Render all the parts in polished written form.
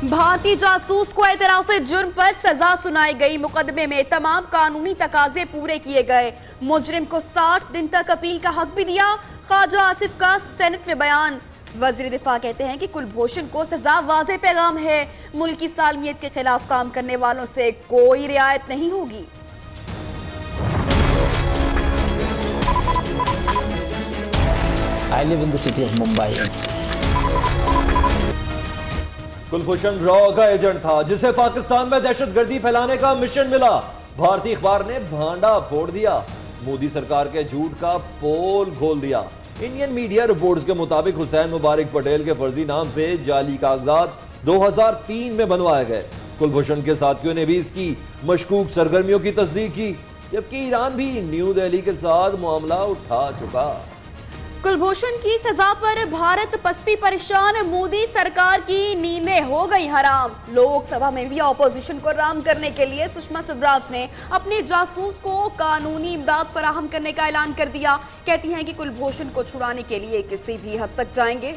भारतीय जासूस को एतराफे जुर्म पर सजा सुनाई गई। मुकदमे में तमाम कानूनी तकाजे पूरे किए गए। मुजरिम को 60 दिन तक अपील का हक भी दिया। ख्वाजा आसिफ का सेनेट में बयान। वजीर दिफा कहते हैं कि कुलभूषण को सजा वाज़ेह पैगाम है। मुल्क की सालमियत के खिलाफ काम करने वालों से कोई रियायत नहीं होगी। I live in the city of Mumbai. Kulbhushan raw का एजेंट था जिसे पाकिस्तान में दहशतगर्दी फैलाने का मिशन मिला। भारतीय अखबार ने भांडा फोड़ दिया। मोदी सरकार के झूठ का पोल खोल दिया। इंडियन मीडिया रिपोर्ट्स के मुताबिक हुसैन मुबारक पटेल के फर्जी नाम से जाली कागजात 2003 में बनवाए गए। कुलभूषण के साथियों ने भी इसकी मशकूक सरगर्मियों की तस्दीक की, जबकि ईरान भी न्यू दिल्ली के साथ मामला उठा चुका। कुलभूषण की सजा पर भारत पसफी परेशान। मोदी सरकार की नींदें हो गई हराम। लोकसभा में भी ऑपोजिशन को राम करने के लिए सुषमा स्वराज ने अपने जासूस को कानूनी इमदाद फराहम करने का ऐलान कर दिया। कहती हैं कि कुलभूषण को छुड़ाने के लिए किसी भी हद तक जाएंगे।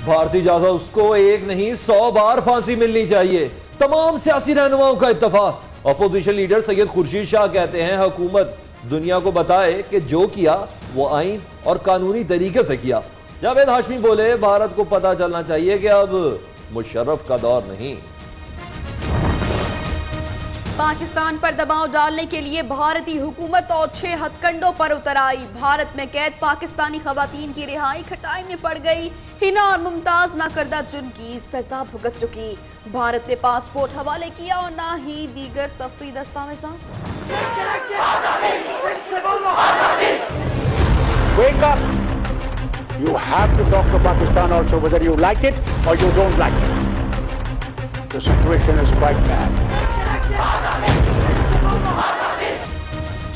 भारतीय जासूस को एक नहीं 100 बार फांसी मिलनी चाहिए। तमाम सियासी रहनुमाओं का इत्तेफाक। अपोजिशन लीडर सैयद खुर्शीद शाह कहते हैं हुकूमत दुनिया को बताए कि जो किया वो आईन और कानूनी तरीके से किया। जावेद हाशमी बोले भारत को पता चलना चाहिए कि अब मुशर्रफ का दौर नहीं। पाकिस्तान पर दबाव डालने के लिए भारतीय हुकूमत और 6 हथकंडों पर उतर आई। भारत में कैद पाकिस्तानी खवातीन की रिहाई खटाई में पड़ गई। हिना और मुमताज नाकर्दा जुर्म की सजा भुगत चुकी। भारत ने पासपोर्ट हवाले किया और ना ही दीगर सफरी दस्तावेज़ात। Wake up! You have to talk to Pakistan also, whether you like it or you don't like it. The situation is quite bad.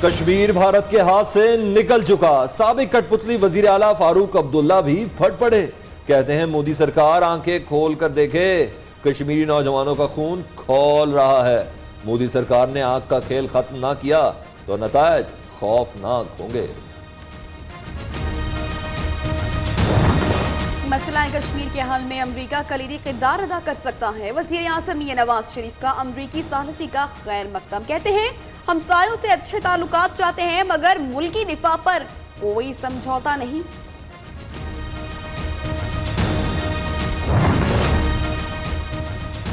Kashmir Bharat के हाथ से निकल चुका। साबिक कठपुतली वजीर आला फारूक अब्दुल्ला भी फट पड़े। कहते हैं मोदी सरकार आंखें खोल कर देखे, कश्मीरी नौजवानों का खून खौल रहा है। मोदी सरकार ने आग का खेल खत्म ना किया तो नतायज खौफनाक होंगे। मसला कश्मीर के हल में अमरीका कलीदी किरदार अदा कर सकता है। वज़ीर आज़म नवाज शरीफ का अमरीकी सालसी का खैर मकदम। कहते हैं हमसायों से अच्छे ताल्लुकात चाहते हैं मगर मुल्की दिफा पर कोई समझौता नहीं।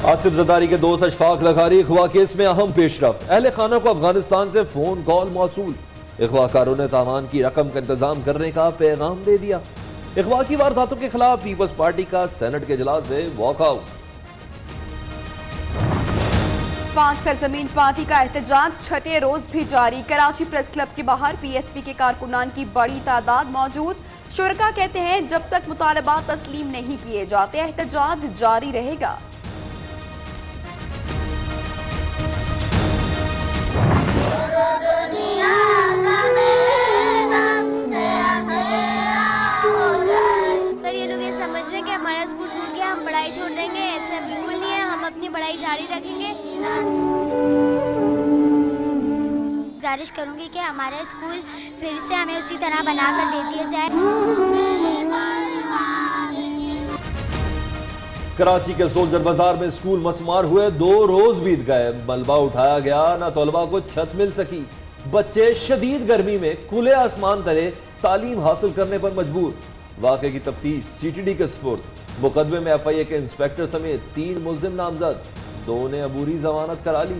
आसिफ जरदारी के दोस्त अशफाक लखारी अगवा केस में अहम पेशरफ्त। अहले खाना को अफगानिस्तान से फोन कॉल मौसूल। अगवाकारों ने तावान की रकम का इंतजाम करने का पैगाम दे दिया। अगवा की वारदातों के खिलाफ पीपल्स पार्टी का सेनेट के इजलास से वॉकआउट। पाक सरजमीन पार्टी का एहतजाज छठे रोज भी जारी। कराची प्रेस क्लब के बाहर पीएसपी के कारकुनान की बड़ी तादाद मौजूद। शुरका कहते हैं जब तक मुतालबात तस्लीम नहीं किए जाते एहतजाज जारी रहेगा। हमारा स्कूल टूट गया, हम पढ़ाई छोड़ देंगे, ऐसा बिल्कुल नहीं है। हम अपनी पढ़ाई जारी रखेंगे। गुजारिश करूंगी कि हमारा स्कूल फिर से हमें उसी तरह बनाकर दे दिया जाए। कराची के सोल्जर बाजार में स्कूल मसमार हुए 2 रोज बीत गए। मलबा उठाया गया ना तलबा को छत मिल सकी। बच्चे शदीद गर्मी में खुले आसमान तले तालीम हासिल करने पर मजबूर। वाक़े की तफ्तीश सीटीडी के सुपुर्द। मुकदमे में एफआईए के इंस्पेक्टर समेत 3 मुल्जिम नामजद। 2 ने अबूरी जमानत करा ली।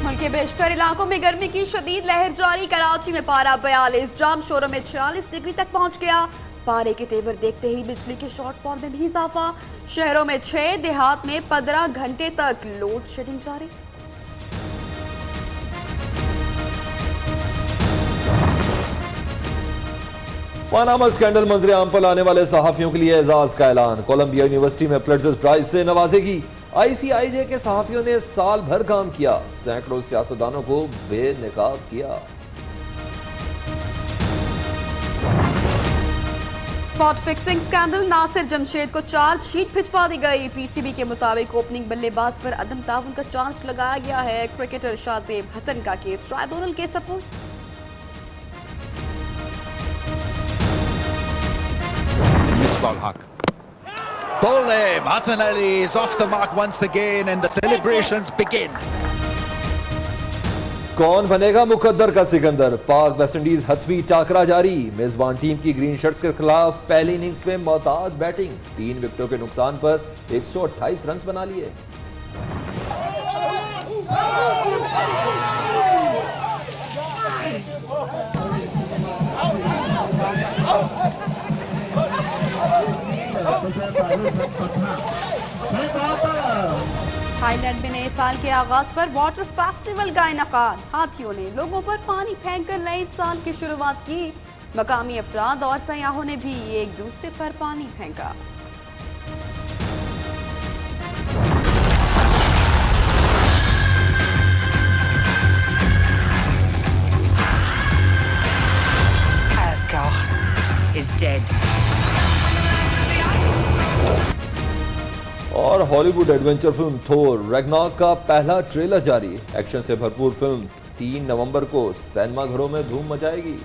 मुल्क के बेशतर इलाकों में गर्मी की शदीद लहर जारी। कराची में पारा 42, जाम शोरों में 46 डिग्री तक पहुंच गया। पारे के तेवर देखते ही बिजली के शॉर्टफॉल में भी इजाफा। शहरों में 6, देहात में 15 घंटे तक लोड शेडिंग जारी। पानामा स्कैंडल मंजर आम पर लाने वाले सहाफियों के लिए एजाज का ऐलान। कोलंबिया यूनिवर्सिटी में प्लिट्जर प्राइज से नवाजेगी। आईसीआईजे के सहाफियों ने साल भर काम किया। सैकड़ों सियासतदानों को बेनकाब किया। Spot fixing scandal, Nasir Jamshed को चार्जशीट भिजवा दी गई। पीसीबी के मुताबिक ओपनिंग बल्लेबाज पर अदम ताउन का चार्ज लगाया गया है। क्रिकेटर शाहजेब हसन का केस ट्राइब्यूनल के सपुर्द। Misbah Haq. Bowling, Hassan Ali is off the mark once again and the celebrations begin. कौन बनेगा मुकद्दर का सिकंदर? पाक वेस्टइंडीज हथवी टाकरा जारी। मेजबान टीम की ग्रीन शर्ट्स के खिलाफ पहली इनिंग्स में मोहताज बैटिंग, 3 विकेटों के नुकसान पर 128 रन बना लिए। थाईलैंड में नए साल के आगाज पर वाटर फेस्टिवल का इनकाद। हाथियों ने लोगों पर पानी फेंककर नए साल की शुरुआत की। मकामी अफराद और सयाहों ने भी एक दूसरे पर पानी फेंका। Asgard is dead. और हॉलीवुड एडवेंचर फिल्म थोर रैग्नारोक का पहला ट्रेलर जारी। एक्शन से भरपूर फिल्म 3 नवंबर को सिनेमा घरों में धूम मचाएगी।